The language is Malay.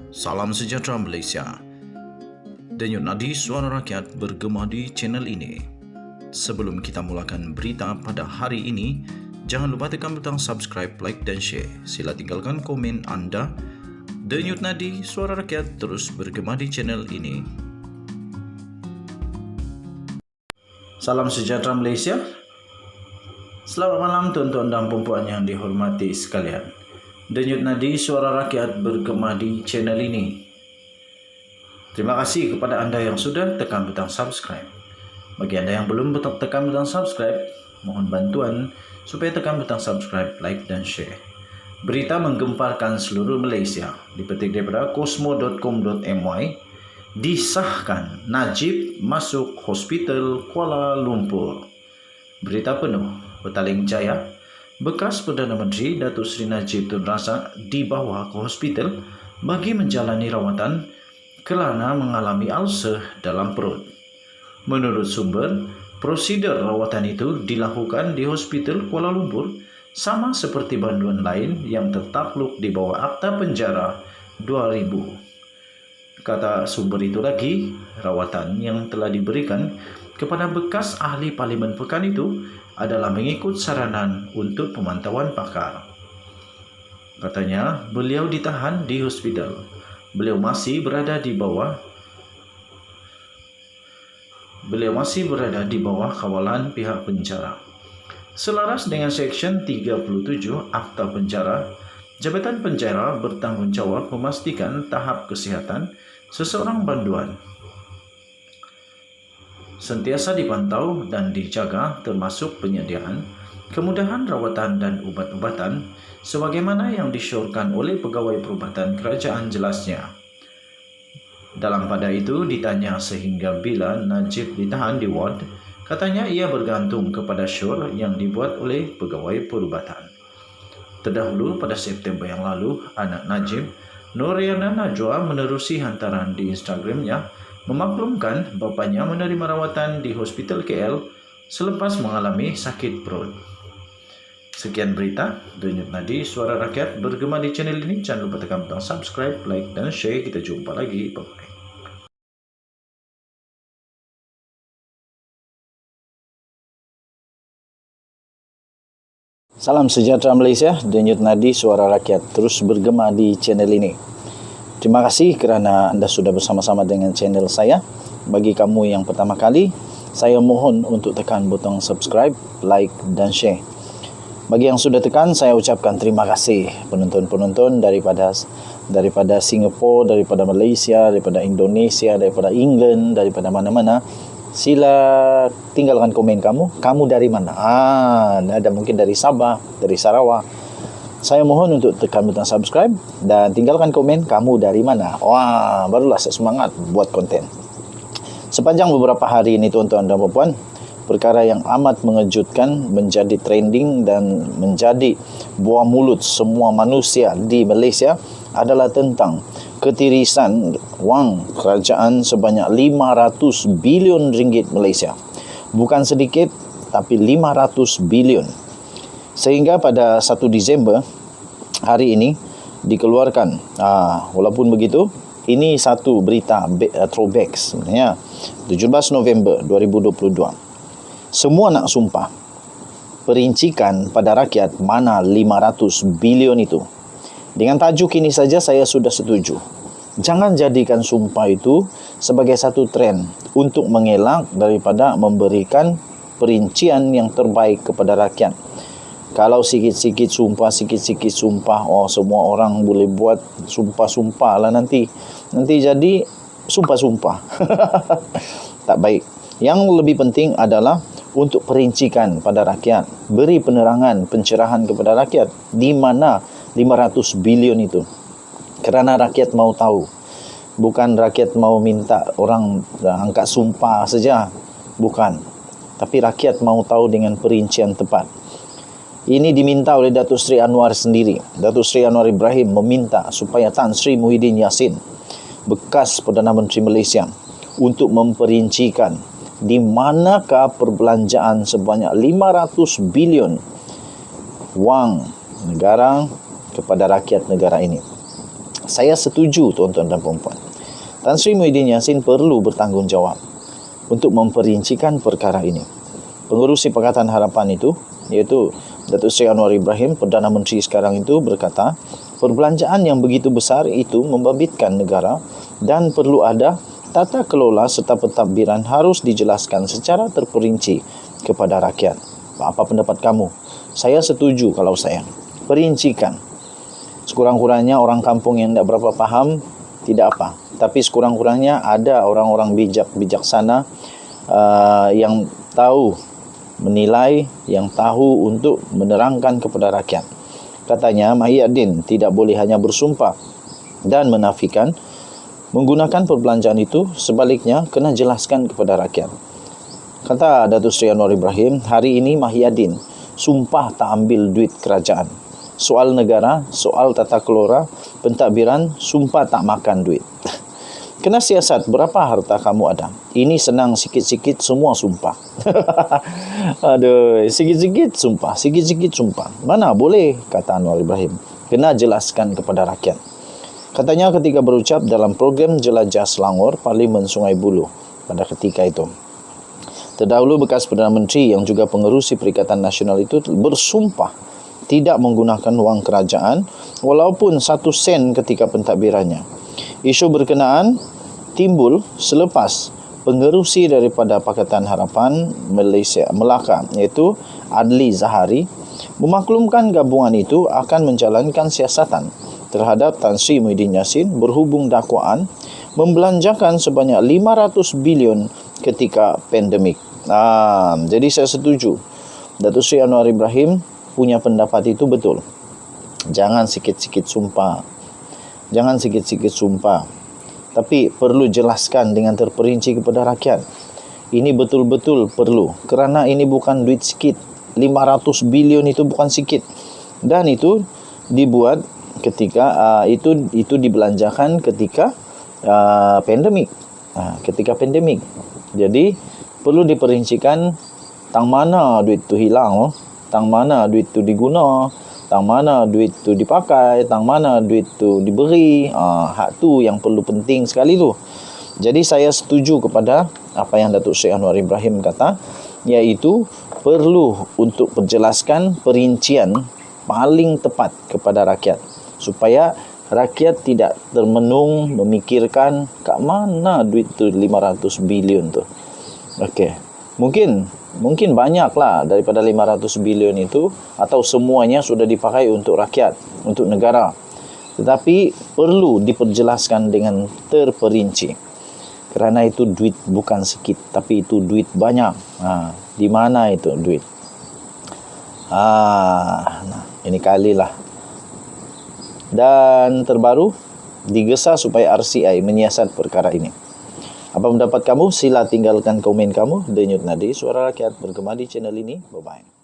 Salam sejahtera Malaysia. Denyut nadi suara rakyat bergema di channel ini. Sebelum kita mulakan berita pada hari ini, jangan lupa tekan butang subscribe, like dan share. Sila tinggalkan komen anda. Denyut nadi suara rakyat terus bergema di channel ini. Salam sejahtera Malaysia. Selamat malam tuan-tuan dan puan-puan yang dihormati sekalian. Denyut nadi suara rakyat bergema di channel ini. Terima kasih kepada anda yang sudah tekan butang subscribe. Bagi anda yang belum tekan butang subscribe, mohon bantuan supaya tekan butang subscribe, like dan share. Berita menggemparkan seluruh Malaysia dipetik daripada kosmo.com.my. Disahkan Najib masuk hospital Kuala Lumpur. Berita penuh. Petaling Jaya, bekas Perdana Menteri Datuk Seri Najib Tun Razak dibawa ke hospital bagi menjalani rawatan kerana mengalami ulcer dalam perut. Menurut sumber, prosedur rawatan itu dilakukan di Hospital Kuala Lumpur sama seperti banduan lain yang tertakluk di bawah Akta Penjara 2000. Kata sumber itu lagi, rawatan yang telah diberikan kepada bekas ahli Parlimen Pekan itu adalah mengikut saranan untuk pemantauan pakar. Katanya, beliau ditahan di hospital. Beliau masih berada di bawah kawalan pihak penjara. Selaras dengan Seksyen 37 Akta Penjara, Jabatan Penjara bertanggungjawab memastikan tahap kesihatan seseorang banduan sentiasa dipantau dan dijaga, termasuk penyediaan, kemudahan rawatan dan ubat-ubatan sebagaimana yang disyorkan oleh Pegawai Perubatan Kerajaan jelasnya. Dalam pada itu ditanya sehingga bila Najib ditahan di ward, katanya ia bergantung kepada syor yang dibuat oleh Pegawai Perubatan. Terdahulu pada September yang lalu, anak Najib, Noriana Najwa, menerusi hantaran di Instagramnya memaklumkan bapanya menerima rawatan di Hospital KL selepas mengalami sakit perut. Sekian berita Denyut Nadi Suara Rakyat bergema di channel ini. Jangan lupa tekan butang subscribe, like dan share. Kita jumpa lagi. Bye-bye. Salam sejahtera Malaysia. Denyut Nadi Suara Rakyat terus bergema di channel ini. Terima kasih kerana anda sudah bersama-sama dengan channel saya. Bagi kamu yang pertama kali, saya mohon untuk tekan butang subscribe, like dan share. Bagi yang sudah tekan, saya ucapkan terima kasih penonton-penonton daripada Singapura, daripada Malaysia, daripada Indonesia, daripada England, daripada mana-mana. Sila tinggalkan komen kamu dari mana? Ada mungkin dari Sabah, dari Sarawak. Saya mohon untuk tekan butang subscribe dan tinggalkan komen kamu dari mana. Barulah saya semangat buat konten. Sepanjang beberapa hari ini tuan-tuan dan puan-puan, perkara yang amat mengejutkan menjadi trending dan menjadi buah mulut semua manusia di Malaysia adalah tentang ketirisan wang kerajaan sebanyak 500 bilion ringgit Malaysia. Bukan sedikit, tapi 500 bilion. Sehingga pada 1 Disember hari ini dikeluarkan. Walaupun begitu, ini satu berita throwback sebenarnya. 17 November 2022. Semua nak sumpah. Perincikan pada rakyat mana 500 bilion itu. Dengan tajuk ini saja saya sudah setuju. Jangan jadikan sumpah itu sebagai satu trend untuk mengelak daripada memberikan perincian yang terbaik kepada rakyat. Kalau sikit-sikit sumpah, semua orang boleh buat sumpah-sumpah lah nanti jadi sumpah-sumpah. Tak baik. Yang lebih penting adalah untuk perincikan pada rakyat, beri penerangan, pencerahan kepada rakyat di mana 500 bilion itu. Kerana rakyat mau tahu. Bukan rakyat mau minta orang angkat sumpah saja, bukan. Tapi rakyat mau tahu dengan perincian tepat. Ini diminta oleh Datuk Seri Anwar sendiri. Datuk Seri Anwar Ibrahim meminta supaya Tan Sri Muhyiddin Yassin, bekas Perdana Menteri Malaysia, untuk memperincikan di manakah perbelanjaan sebanyak 500 bilion wang negara kepada rakyat negara ini. Saya setuju tuan-tuan dan puan-puan. Tan Sri Muhyiddin Yassin perlu bertanggungjawab untuk memperincikan perkara ini. Pengerusi Pakatan Harapan itu, iaitu Datuk Seri Anwar Ibrahim, Perdana Menteri sekarang itu, berkata, perbelanjaan yang begitu besar itu membabitkan negara dan perlu ada tata kelola serta pentadbiran harus dijelaskan secara terperinci kepada rakyat. Apa pendapat kamu? Saya setuju kalau saya. Perincikan. Sekurang-kurangnya orang kampung yang tidak berapa paham, tidak apa. Tapi sekurang-kurangnya ada orang-orang bijaksana yang tahu menilai, yang tahu untuk menerangkan kepada rakyat. Katanya Muhyiddin tidak boleh hanya bersumpah dan menafikan menggunakan perbelanjaan itu, sebaliknya kena jelaskan kepada rakyat. Kata Datuk Seri Anwar Ibrahim, hari ini Muhyiddin sumpah tak ambil duit kerajaan. Soal negara, soal tata kelola, pentadbiran, sumpah tak makan duit. Kena siasat, berapa harta kamu ada? Ini senang, sikit-sikit semua sumpah. Aduh, sikit-sikit sumpah, sikit-sikit sumpah. Mana boleh, kata Anwar Ibrahim. Kena jelaskan kepada rakyat. Katanya ketika berucap dalam program Jelajah Selangor, Parlimen Sungai Buloh pada ketika itu. Terdahulu bekas Perdana Menteri yang juga pengerusi Perikatan Nasional itu bersumpah tidak menggunakan wang kerajaan walaupun 1 sen ketika pentadbirannya. Isu berkenaan timbul selepas pengerusi daripada Pakatan Harapan Malaysia Melaka, iaitu Adli Zahari, memaklumkan gabungan itu akan menjalankan siasatan terhadap Tan Sri Muhyiddin Yassin berhubung dakwaan membelanjakan sebanyak 500 bilion ketika pandemik. Jadi saya setuju. Datuk Seri Anwar Ibrahim punya pendapat itu betul. Jangan sikit-sikit sumpah. Jangan sikit-sikit sumpah. Tapi perlu jelaskan dengan terperinci kepada rakyat. Ini betul-betul perlu. Kerana ini bukan duit sikit. 500 bilion itu bukan sikit. Dan itu dibuat ketika itu dibelanjakan ketika pandemik. Ketika pandemik. Jadi perlu diperincikan tang mana duit tu hilang, tang mana duit tu diguna, tang mana duit tu dipakai, tang mana duit tu diberi. Hak tu yang perlu penting sekali tu. Jadi saya setuju kepada apa yang Datuk Seri Anwar Ibrahim kata, iaitu perlu untuk menjelaskan perincian paling tepat kepada rakyat supaya rakyat tidak termenung memikirkan kat mana duit tu 500 bilion tu. Okey. Mungkin banyaklah daripada 500 bilion itu atau semuanya sudah dipakai untuk rakyat, untuk negara. Tetapi perlu diperjelaskan dengan terperinci. Kerana itu duit bukan sikit, tapi itu duit banyak. Di mana itu duit? Ini kalilah. Dan terbaru, digesa supaya RCI menyiasat perkara ini. Apa pendapat kamu? Sila tinggalkan komen kamu. Denyut Nadi, Suara Rakyat bergema di channel ini. Bye-bye.